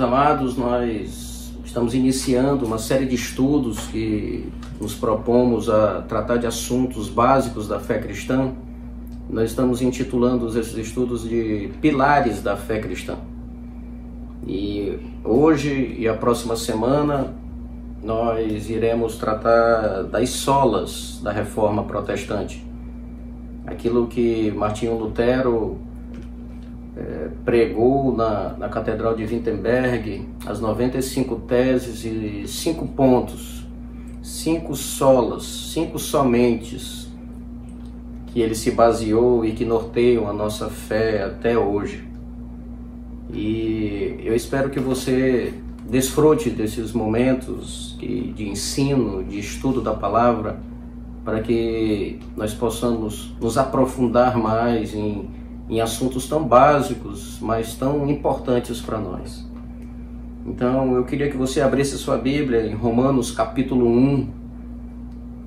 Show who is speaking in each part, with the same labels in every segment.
Speaker 1: amados, nós estamos iniciando uma série de estudos que nos propomos a tratar de assuntos básicos da fé cristã. Nós estamos intitulando esses estudos de Pilares da Fé Cristã. E hoje e a próxima semana nós iremos tratar das solas da Reforma Protestante. Aquilo que Martinho Lutero pregou na Catedral de Wittenberg, as 95 teses e 5 pontos, 5 solas, 5 somentes, que ele se baseou e que norteiam a nossa fé até hoje. E eu espero que você desfrute desses momentos de ensino, de estudo da palavra, para que nós possamos nos aprofundar mais em assuntos tão básicos, mas tão importantes para nós. Então eu queria que você abrisse sua Bíblia em Romanos capítulo 1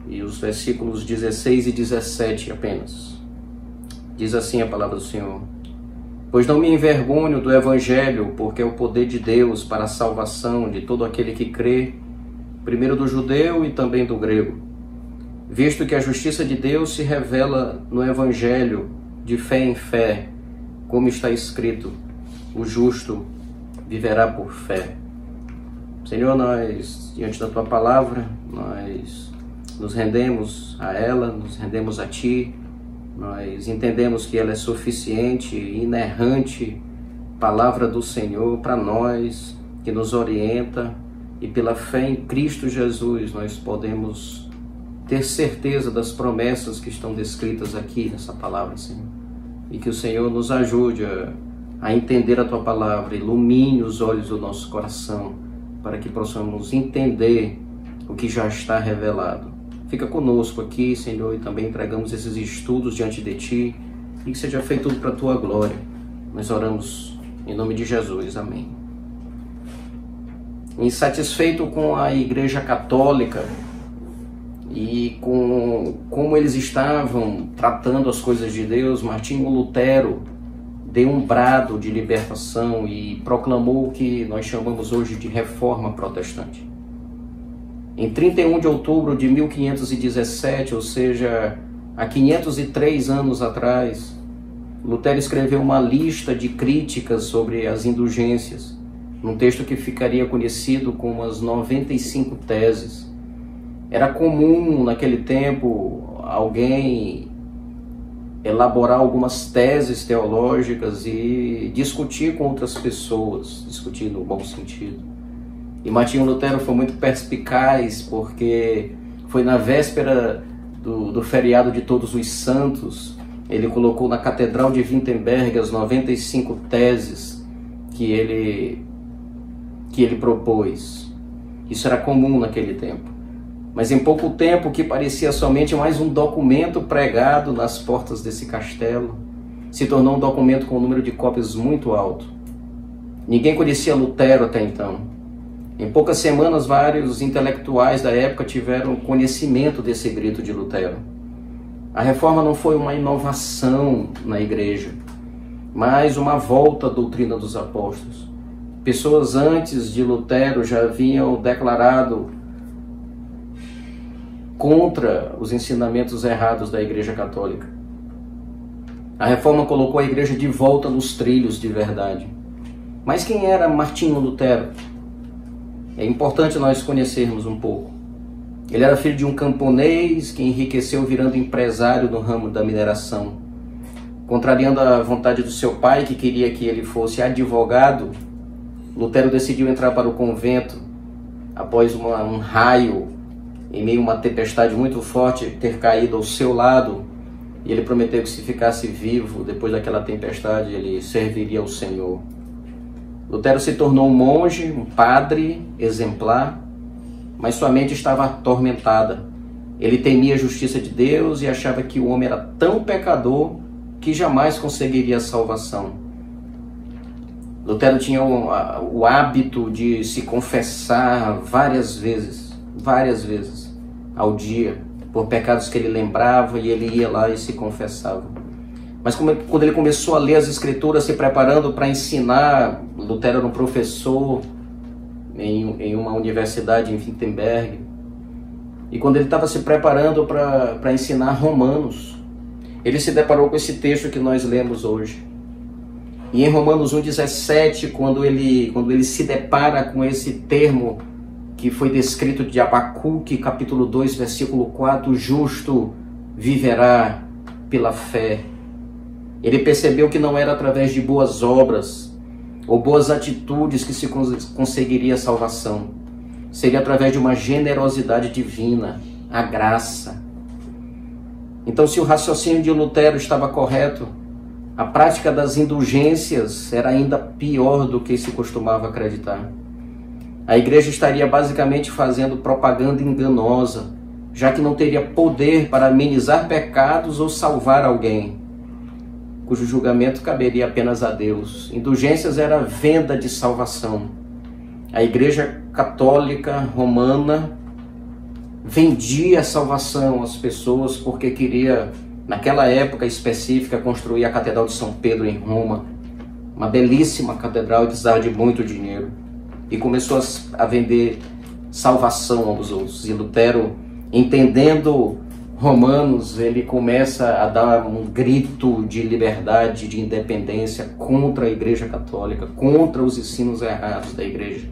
Speaker 1: e os versículos 16 e 17 apenas. Diz assim a palavra do Senhor: Pois não me envergonho do Evangelho, porque é o poder de Deus para a salvação de todo aquele que crê, primeiro do judeu e também do grego, visto que a justiça de Deus se revela no Evangelho, de fé em fé, como está escrito: o justo viverá por fé. Senhor, nós, diante da Tua palavra, nós nos rendemos a ela, nos rendemos a Ti, nós entendemos que ela é suficiente, inerrante, palavra do Senhor para nós, que nos orienta, e pela fé em Cristo Jesus nós podemos ter certeza das promessas que estão descritas aqui nessa palavra, Senhor. E que o Senhor nos ajude a entender a Tua palavra, ilumine os olhos do nosso coração, para que possamos entender o que já está revelado. Fica conosco aqui, Senhor, e também entregamos esses estudos diante de Ti, e que seja feito tudo para a Tua glória. Nós oramos em nome de Jesus. Amém. Insatisfeito com a Igreja Católica e com como eles estavam tratando as coisas de Deus, Martinho Lutero deu um brado de libertação e proclamou o que nós chamamos hoje de Reforma Protestante. Em 31 de outubro de 1517, ou seja, há 503 anos atrás, Lutero escreveu uma lista de críticas sobre as indulgências, num texto que ficaria conhecido como as 95 teses. Era comum naquele tempo alguém elaborar algumas teses teológicas e discutir com outras pessoas, discutir no bom sentido. E Martinho Lutero foi muito perspicaz, porque foi na véspera do feriado de Todos os Santos, ele colocou na Catedral de Wittenberg as 95 teses que ele propôs. Isso era comum naquele tempo. Mas em pouco tempo, o que parecia somente mais um documento pregado nas portas desse castelo, se tornou um documento com um número de cópias muito alto. Ninguém conhecia Lutero até então. Em poucas semanas, vários intelectuais da época tiveram conhecimento desse grito de Lutero. A reforma não foi uma inovação na igreja, mas uma volta à doutrina dos apóstolos. Pessoas antes de Lutero já haviam declarado contra os ensinamentos errados da Igreja Católica. A reforma colocou a igreja de volta nos trilhos de verdade. Mas quem era Martinho Lutero? É importante nós conhecermos um pouco. Ele era filho de um camponês que enriqueceu virando empresário no ramo da mineração. Contrariando a vontade do seu pai, que queria que ele fosse advogado, Lutero decidiu entrar para o convento após um raio, em meio a uma tempestade muito forte, ter caído ao seu lado, e ele prometeu que se ficasse vivo depois daquela tempestade, ele serviria ao Senhor. Lutero se tornou um monge, um padre exemplar, mas sua mente estava atormentada. Ele temia a justiça de Deus e achava que o homem era tão pecador que jamais conseguiria a salvação. Lutero tinha o hábito de se confessar várias vezes ao dia, por pecados que ele lembrava, e ele ia lá e se confessava. Mas quando ele começou a ler as Escrituras, se preparando para ensinar Lutero era um professor em uma universidade em Wittenberg. E quando ele estava se preparando para ensinar Romanos, ele se deparou com esse texto que nós lemos hoje. E em Romanos 1,17, quando ele se depara com esse termo que foi descrito de Abacuque, capítulo 2, versículo 4, o justo viverá pela fé. Ele percebeu que não era através de boas obras ou boas atitudes que se conseguiria a salvação. Seria através de uma generosidade divina, a graça. Então, se o raciocínio de Lutero estava correto, a prática das indulgências era ainda pior do que se costumava acreditar. A igreja estaria basicamente fazendo propaganda enganosa, já que não teria poder para amenizar pecados ou salvar alguém, cujo julgamento caberia apenas a Deus. Indulgências era venda de salvação. A Igreja Católica Romana vendia a salvação às pessoas porque queria, naquela época específica, construir a Catedral de São Pedro em Roma, uma belíssima catedral que precisava de muito dinheiro, e começou a vender salvação aos outros. E Lutero, entendendo Romanos, ele começa a dar um grito de liberdade, de independência contra a Igreja Católica, contra os ensinos errados da Igreja.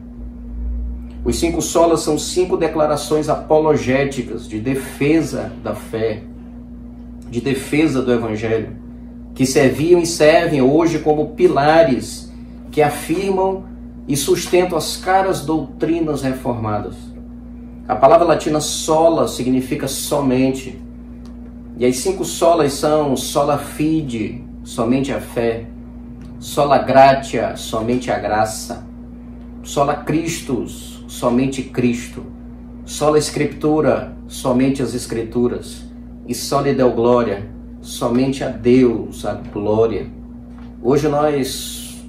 Speaker 1: Os 5 solas são 5 declarações apologéticas de defesa da fé, de defesa do Evangelho, que serviam e servem hoje como pilares que afirmam e sustentam as caras doutrinas reformadas. A palavra latina sola significa somente. E as 5 solas são sola fide, somente a fé; sola gratia, somente a graça; sola Christus, somente Cristo; sola Scriptura, somente as Escrituras; e sola Deo Gloria, somente a Deus a glória. Hoje nós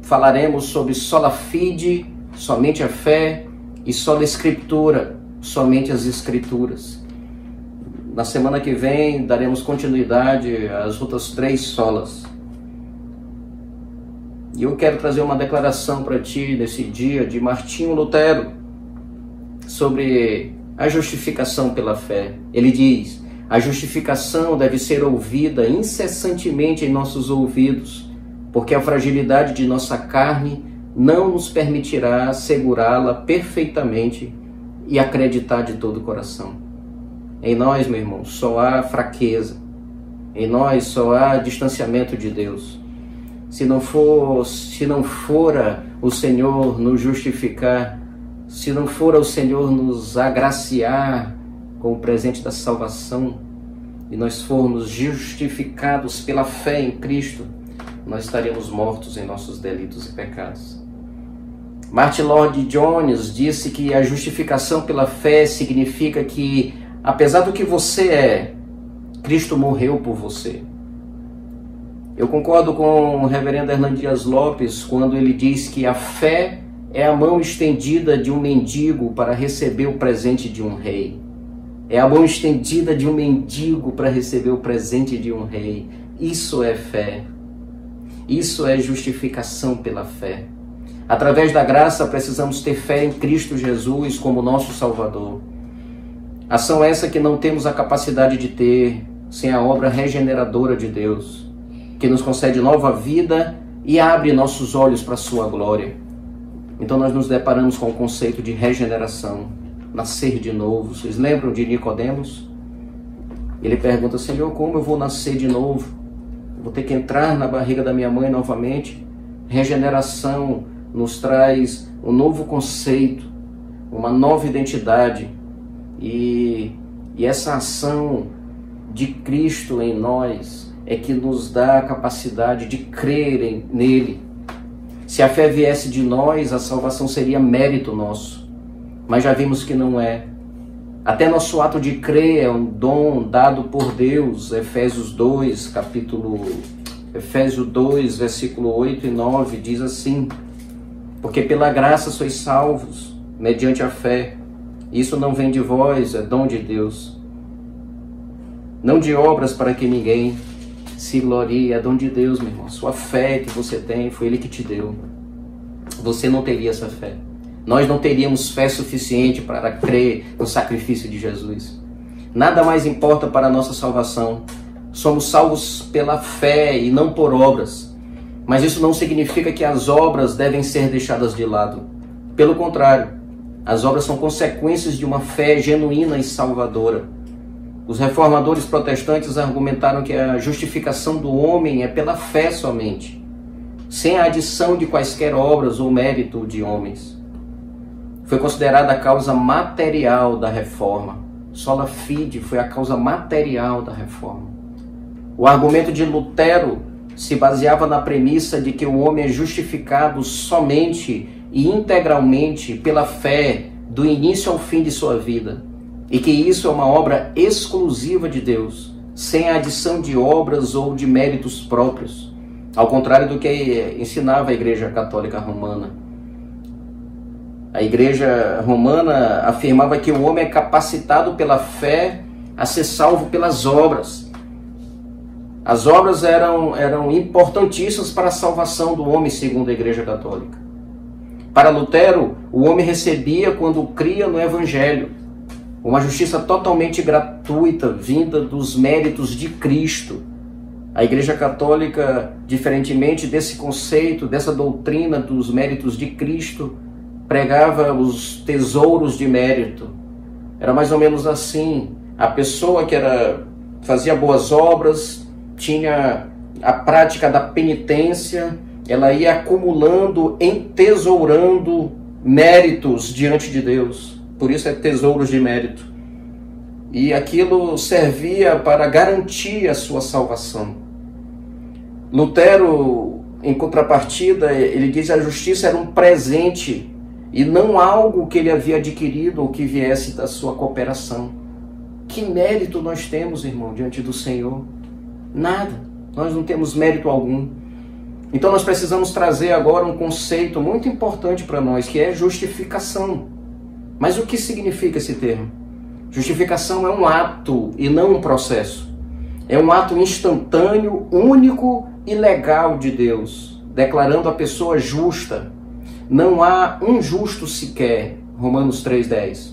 Speaker 1: falaremos sobre sola fide, somente a fé, e sola Scriptura, somente as Escrituras. Na semana que vem daremos continuidade às outras 3 solas. E eu quero trazer uma declaração para ti nesse dia de Martinho Lutero sobre a justificação pela fé. Ele diz: a justificação deve ser ouvida incessantemente em nossos ouvidos, porque a fragilidade de nossa carne não nos permitirá segurá-la perfeitamente e acreditar de todo o coração. Em nós, meu irmão, só há fraqueza. Em nós só há distanciamento de Deus. Se não fora o Senhor nos justificar, se não fora o Senhor nos agraciar com o presente da salvação, e nós formos justificados pela fé em Cristo, nós estaríamos mortos em nossos delitos e pecados. Martin Lloyd-Jones disse que a justificação pela fé significa que, apesar do que você é, Cristo morreu por você. Eu concordo com o reverendo Hernando Dias Lopes quando ele diz que a fé é a mão estendida de um mendigo para receber o presente de um rei. É a mão estendida de um mendigo para receber o presente de um rei. Isso é fé. Isso é justificação pela fé. Através da graça, precisamos ter fé em Cristo Jesus como nosso Salvador. Ação essa que não temos a capacidade de ter sem a obra regeneradora de Deus, que nos concede nova vida e abre nossos olhos para a sua glória. Então nós nos deparamos com o conceito de regeneração, nascer de novo. Vocês lembram de Nicodemos? Ele pergunta: Senhor, como eu vou nascer de novo? Vou ter que entrar na barriga da minha mãe novamente? Regeneração nos traz um novo conceito, uma nova identidade. E essa ação de Cristo em nós é que nos dá a capacidade de crer nele. Se a fé viesse de nós, a salvação seria mérito nosso. Mas já vimos que não é. Até nosso ato de crer é um dom dado por Deus. Efésios 2, versículo 8 e 9, diz assim: porque pela graça sois salvos, mediante a fé. Isso não vem de vós, é dom de Deus. Não de obras para que ninguém se glorie, é dom de Deus, meu irmão. Sua fé que você tem, foi Ele que te deu. você não teria essa fé. Nós não teríamos fé suficiente para crer no sacrifício de Jesus. Nada mais importa para a nossa salvação. Somos salvos pela fé e não por obras. Mas isso não significa que as obras devem ser deixadas de lado. Pelo contrário, as obras são consequências de uma fé genuína e salvadora. Os reformadores protestantes argumentaram que a justificação do homem é pela fé somente, sem a adição de quaisquer obras ou mérito de homens. Foi considerada a causa material da reforma. Sola fide foi a causa material da reforma. O argumento de Lutero se baseava na premissa de que o homem é justificado somente e integralmente pela fé do início ao fim de sua vida, e que isso é uma obra exclusiva de Deus, sem a adição de obras ou de méritos próprios, ao contrário do que ensinava a Igreja Católica Romana. A Igreja Romana afirmava que o homem é capacitado pela fé a ser salvo pelas obras. As obras eram importantíssimas para a salvação do homem, segundo a Igreja Católica. Para Lutero, o homem recebia, quando cria no Evangelho, uma justiça totalmente gratuita, vinda dos méritos de Cristo. A Igreja Católica, diferentemente desse conceito, dessa doutrina dos méritos de Cristo, pregava os tesouros de mérito. Era mais ou menos assim: a pessoa que fazia boas obras, tinha a prática da penitência, ela ia acumulando, entesourando méritos diante de Deus. Por isso é tesouros de mérito. E aquilo servia para garantir a sua salvação. Lutero, em contrapartida, ele diz que a justiça era um presente e não algo que ele havia adquirido ou que viesse da sua cooperação. Que mérito nós temos, irmão, diante do Senhor? Nada. Nós não temos mérito algum. Então nós precisamos trazer agora um conceito muito importante para nós, que é justificação. Mas o que significa esse termo? Justificação é um ato e não um processo. É um ato instantâneo, único e legal de Deus, declarando a pessoa justa. Não há um justo sequer. Romanos 3,10.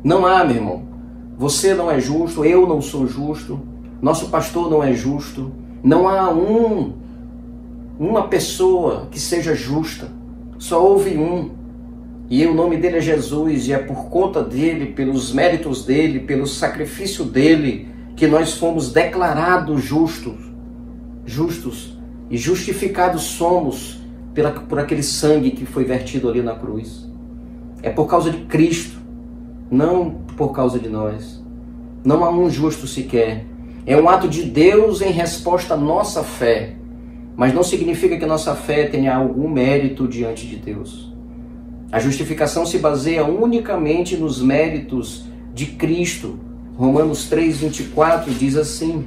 Speaker 1: Não há, meu irmão. Você não é justo, eu não sou justo, nosso pastor não é justo. Não há uma pessoa que seja justa. Só houve um. E o nome dele é Jesus, e é por conta dele, pelos méritos dele, pelo sacrifício dele, que nós fomos declarados justos e justificados somos por aquele sangue que foi vertido ali na cruz. É por causa de Cristo, não por causa de nós. Não há um justo sequer. É um ato de Deus em resposta à nossa fé, mas não significa que nossa fé tenha algum mérito diante de Deus. A justificação se baseia unicamente nos méritos de Cristo. Romanos 3,24 diz assim: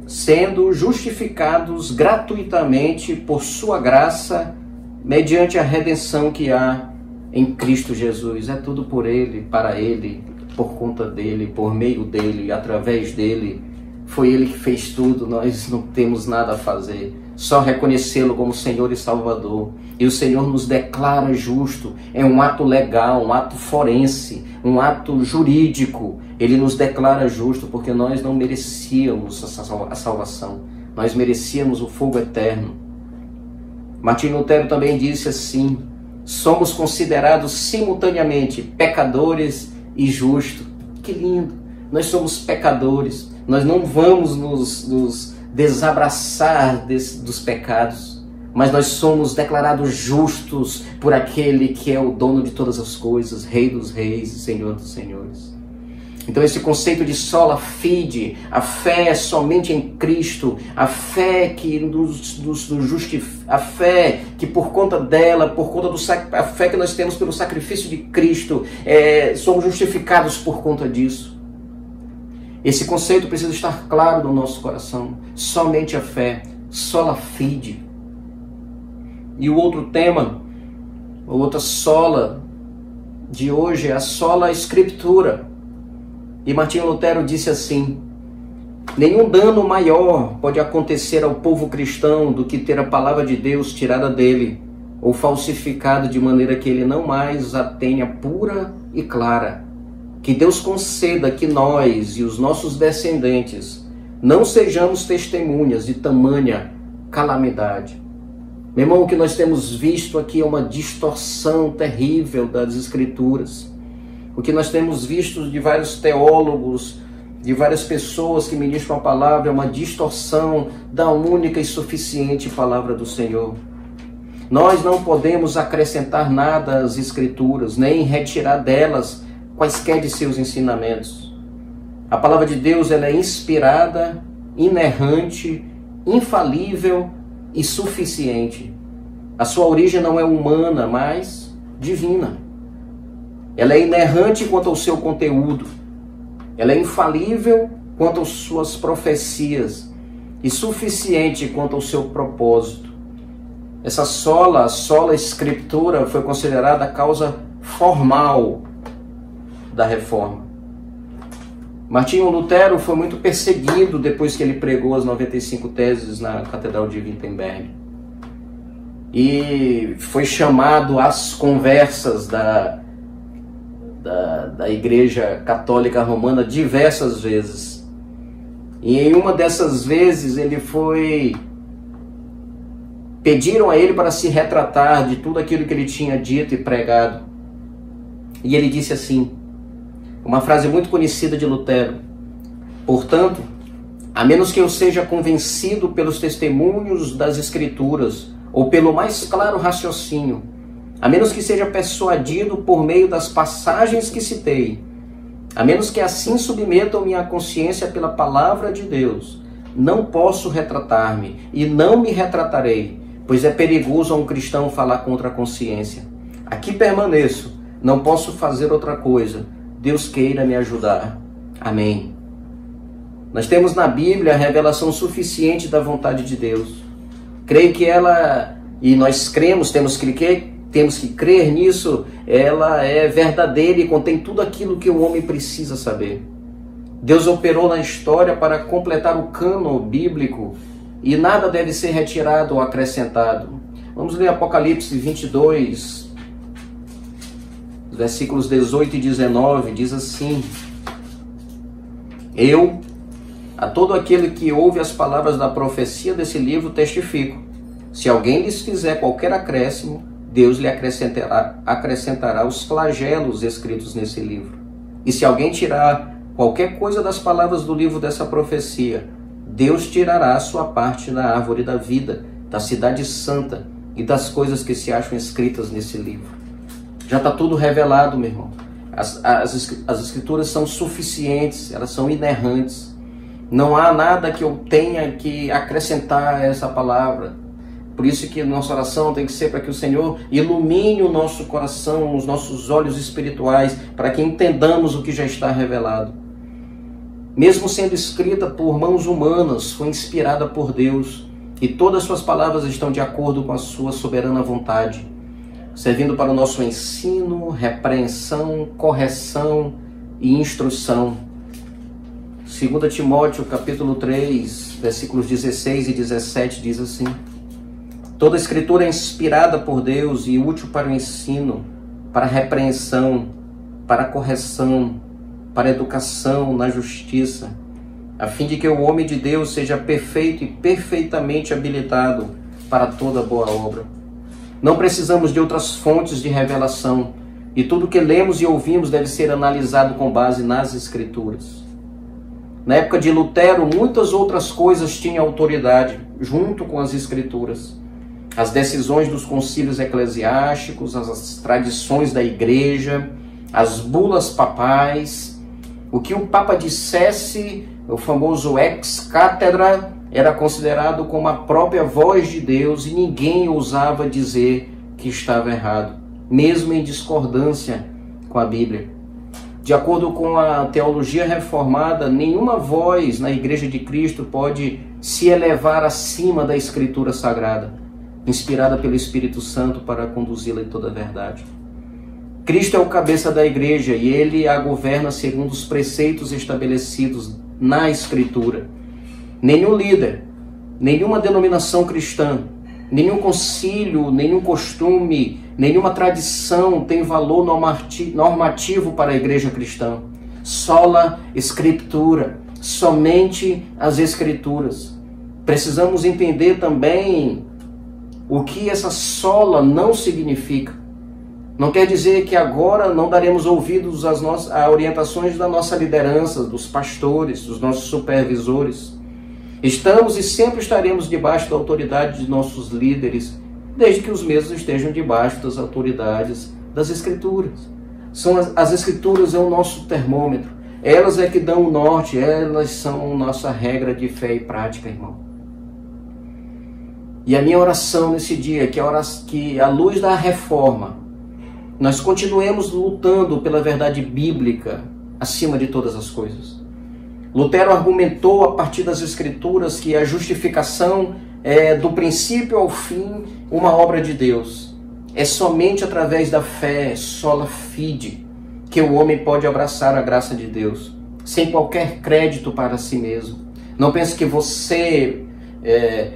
Speaker 1: sendo justificados gratuitamente por sua graça, mediante a redenção que há em Cristo Jesus. É tudo por Ele, para Ele, por conta dEle, por meio dEle, através dEle. Foi Ele que fez tudo, nós não temos nada a fazer. Só reconhecê-lo como Senhor e Salvador. E o Senhor nos declara justo. É um ato legal, um ato forense, um ato jurídico. Ele nos declara justo porque nós não merecíamos a salvação. Nós merecíamos o fogo eterno. Martinho Lutero também disse assim: somos considerados simultaneamente pecadores e justos. Que lindo! Nós somos pecadores. Nós não vamos nos desabraçar dos pecados, mas nós somos declarados justos por aquele que é o dono de todas as coisas, Rei dos reis e Senhor dos senhores. Então esse conceito de sola fide, a fé somente em Cristo, a fé que nos justifica, a fé que por conta dela, a fé que nós temos pelo sacrifício de Cristo, somos justificados por conta disso. Esse conceito precisa estar claro no nosso coração. Somente a fé, sola fide. E o outro tema, a outra sola de hoje é a sola escritura. E Martinho Lutero disse assim: Nenhum dano maior pode acontecer ao povo cristão do que ter a palavra de Deus tirada dele ou falsificada de maneira que ele não mais a tenha pura e clara. Que Deus conceda que nós e os nossos descendentes não sejamos testemunhas de tamanha calamidade. Meu irmão, o que nós temos visto aqui é uma distorção terrível das Escrituras. O que nós temos visto de vários teólogos, de várias pessoas que ministram a palavra, é uma distorção da única e suficiente palavra do Senhor. Nós não podemos acrescentar nada às Escrituras, nem retirar delas quaisquer de seus ensinamentos. A palavra de Deus, ela é inspirada, inerrante, infalível e suficiente. A sua origem não é humana, mas divina. Ela é inerrante quanto ao seu conteúdo. Ela é infalível quanto às suas profecias e suficiente quanto ao seu propósito. Essa sola escritura, foi considerada a causa formal da reforma. Martinho Lutero foi muito perseguido depois que ele pregou as 95 teses na Catedral de Wittenberg. E foi chamado às conversas da Igreja Católica Romana diversas vezes. E em uma dessas vezes pediram a ele para se retratar de tudo aquilo que ele tinha dito e pregado. E ele disse assim, uma frase muito conhecida de Lutero: portanto, a menos que eu seja convencido pelos testemunhos das Escrituras ou pelo mais claro raciocínio, a menos que seja persuadido por meio das passagens que citei, a menos que assim submetam minha consciência pela palavra de Deus, não posso retratar-me e não me retratarei, pois é perigoso a um cristão falar contra a consciência. Aqui permaneço, não posso fazer outra coisa. Deus queira me ajudar. Amém. Nós temos na Bíblia a revelação suficiente da vontade de Deus. Creio que ela, e nós cremos, temos que crer nisso, ela é verdadeira e contém tudo aquilo que o homem precisa saber. Deus operou na história para completar o cânon bíblico e nada deve ser retirado ou acrescentado. Vamos ler Apocalipse 22, versículos 18 e 19, diz assim: eu, a todo aquele que ouve as palavras da profecia desse livro, testifico. Se alguém lhes fizer qualquer acréscimo, Deus lhe acrescentará os flagelos escritos nesse livro. E se alguém tirar qualquer coisa das palavras do livro dessa profecia, Deus tirará a sua parte da árvore da vida, da cidade santa e das coisas que se acham escritas nesse livro. Já está tudo revelado, meu irmão. As Escrituras são suficientes, elas são inerrantes. Não há nada que eu tenha que acrescentar a essa palavra. Por isso que nossa oração tem que ser para que o Senhor ilumine o nosso coração, os nossos olhos espirituais, para que entendamos o que já está revelado. Mesmo sendo escrita por mãos humanas, foi inspirada por Deus, e todas as suas palavras estão de acordo com a sua soberana vontade, servindo para o nosso ensino, repreensão, correção e instrução. 2 Timóteo capítulo 3, versículos 16 e 17 diz assim: toda a Escritura é inspirada por Deus e útil para o ensino, para a repreensão, para a correção, para a educação na justiça, a fim de que o homem de Deus seja perfeito e perfeitamente habilitado para toda boa obra. Não precisamos de outras fontes de revelação, e tudo que lemos e ouvimos deve ser analisado com base nas Escrituras. Na época de Lutero, muitas outras coisas tinham autoridade, junto com as Escrituras. As decisões dos concílios eclesiásticos, as tradições da igreja, as bulas papais. O que o Papa dissesse, o famoso ex-cátedra, era considerado como a própria voz de Deus e ninguém ousava dizer que estava errado, mesmo em discordância com a Bíblia. De acordo com a teologia reformada, nenhuma voz na Igreja de Cristo pode se elevar acima da Escritura Sagrada, inspirada pelo Espírito Santo para conduzi-la em toda a verdade. Cristo é o cabeça da Igreja e Ele a governa segundo os preceitos estabelecidos na Escritura. Nenhum líder, nenhuma denominação cristã, nenhum concílio, nenhum costume, nenhuma tradição tem valor normativo para a igreja cristã. Sola Scriptura, somente as Escrituras. Precisamos entender também o que essa sola não significa. Não quer dizer que agora não daremos ouvidos às orientações da nossa liderança, dos pastores, dos nossos supervisores. Estamos e sempre estaremos debaixo da autoridade de nossos líderes, desde que os mesmos estejam debaixo das autoridades das Escrituras. As Escrituras é o nosso termômetro. Elas é que dão o norte, elas são nossa regra de fé e prática, irmão. E a minha oração nesse dia é que à luz da reforma, nós continuemos lutando pela verdade bíblica acima de todas as coisas. Lutero argumentou a partir das Escrituras que a justificação é do princípio ao fim uma obra de Deus. É somente através da fé, sola fide, que o homem pode abraçar a graça de Deus, sem qualquer crédito para si mesmo. Não pense que você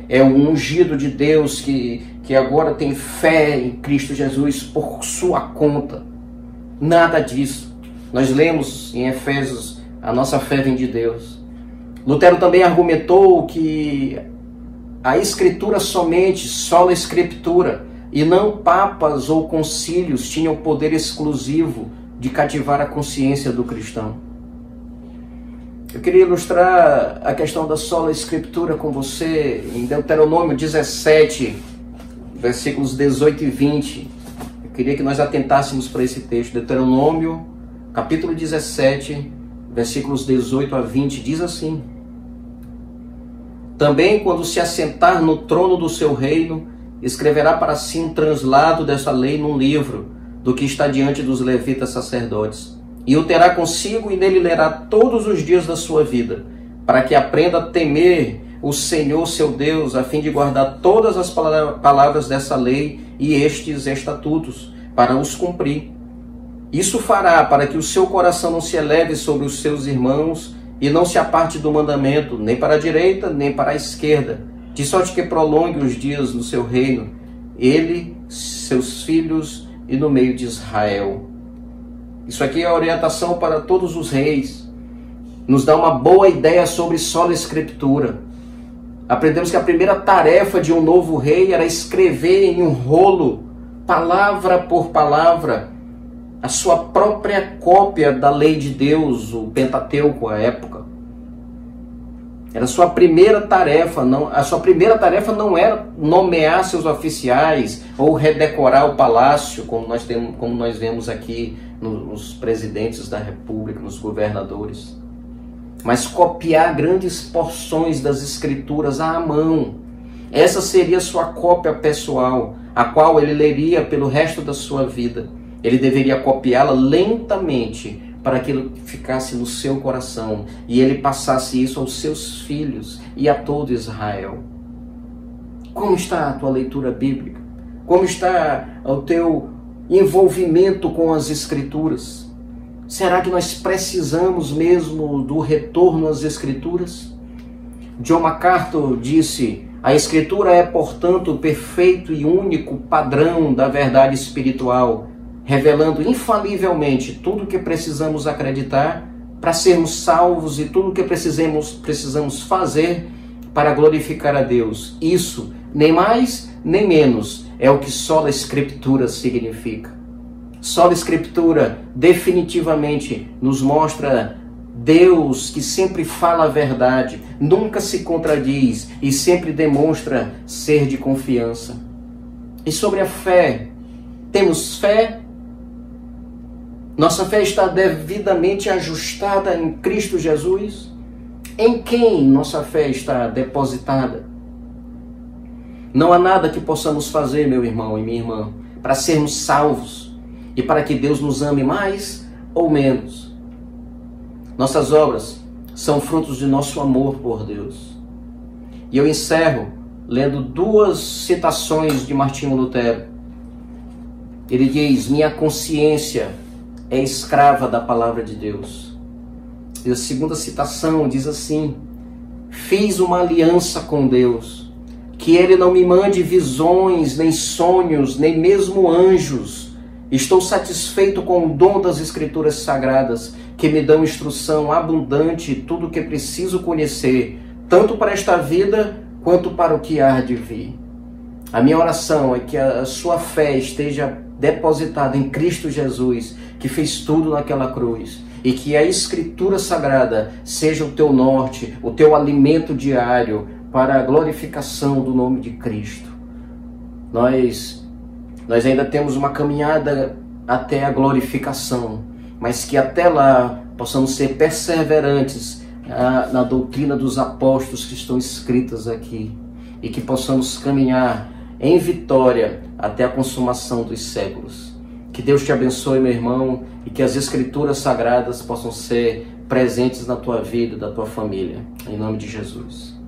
Speaker 1: é um ungido de Deus que agora tem fé em Cristo Jesus por sua conta. Nada disso. Nós lemos em Efésios, a nossa fé vem de Deus. Lutero também argumentou que a Escritura somente, sola Scriptura, e não papas ou concílios tinham poder exclusivo de cativar a consciência do cristão. Eu queria ilustrar a questão da sola Scriptura com você em Deuteronômio 17, versículos 18 e 20. Eu queria que nós atentássemos para esse texto. Deuteronômio, capítulo 17, versículos 18 a 20, diz assim: Também quando se assentar no trono do seu reino, escreverá para si um translado dessa lei num livro, do que está diante dos levitas sacerdotes. E o terá consigo e nele lerá todos os dias da sua vida, para que aprenda a temer o Senhor seu Deus, a fim de guardar todas as palavras dessa lei e estes estatutos, para os cumprir. Isso fará para que o seu coração não se eleve sobre os seus irmãos e não se aparte do mandamento, nem para a direita, nem para a esquerda, de sorte que prolongue os dias no seu reino, ele, seus filhos e no meio de Israel. Isso aqui é a orientação para todos os reis. Nos dá uma boa ideia sobre sola Escritura. Aprendemos que a primeira tarefa de um novo rei era escrever em um rolo, palavra por palavra, a sua própria cópia da lei de Deus, o Pentateuco à época. Era a sua primeira tarefa. A sua primeira tarefa não era nomear seus oficiais ou redecorar o palácio, como nós vemos aqui nos presidentes da República, nos governadores, mas copiar grandes porções das Escrituras à mão. Essa seria a sua cópia pessoal, a qual ele leria pelo resto da sua vida. Ele deveria copiá-la lentamente, para que ele ficasse no seu coração e ele passasse isso aos seus filhos e a todo Israel. Como está a tua leitura bíblica? Como está o teu envolvimento com as Escrituras? Será que nós precisamos mesmo do retorno às Escrituras? John MacArthur disse: a Escritura é, portanto, o perfeito e único padrão da verdade espiritual, revelando infalivelmente tudo o que precisamos acreditar para sermos salvos e tudo o que precisamos fazer para glorificar a Deus. Isso, nem mais nem menos, é o que sola Escritura significa. Sola Escritura definitivamente nos mostra Deus que sempre fala a verdade, nunca se contradiz e sempre demonstra ser de confiança. E sobre a fé, temos fé? Nossa fé está devidamente ajustada em Cristo Jesus? Em quem nossa fé está depositada? Não há nada que possamos fazer, meu irmão e minha irmã, para sermos salvos e para que Deus nos ame mais ou menos. Nossas obras são frutos de nosso amor por Deus. E eu encerro lendo duas citações de Martinho Lutero. Ele diz: minha consciência é escrava da palavra de Deus. E a segunda citação diz assim: fiz uma aliança com Deus, que Ele não me mande visões, nem sonhos, nem mesmo anjos. Estou satisfeito com o dom das Escrituras Sagradas, que me dão instrução abundante em tudo o que preciso conhecer, tanto para esta vida, quanto para o que há de vir. A minha oração é que a sua fé esteja depositada em Cristo Jesus, que fez tudo naquela cruz, e que a Escritura Sagrada seja o teu norte, o teu alimento diário para a glorificação do nome de Cristo. Nós ainda temos uma caminhada até a glorificação, mas que até lá possamos ser perseverantes na doutrina dos apóstolos que estão escritas aqui, e que possamos caminhar em vitória até a consumação dos séculos. Que Deus te abençoe, meu irmão, e que as Escrituras Sagradas possam ser presentes na tua vida e da tua família. Em nome de Jesus.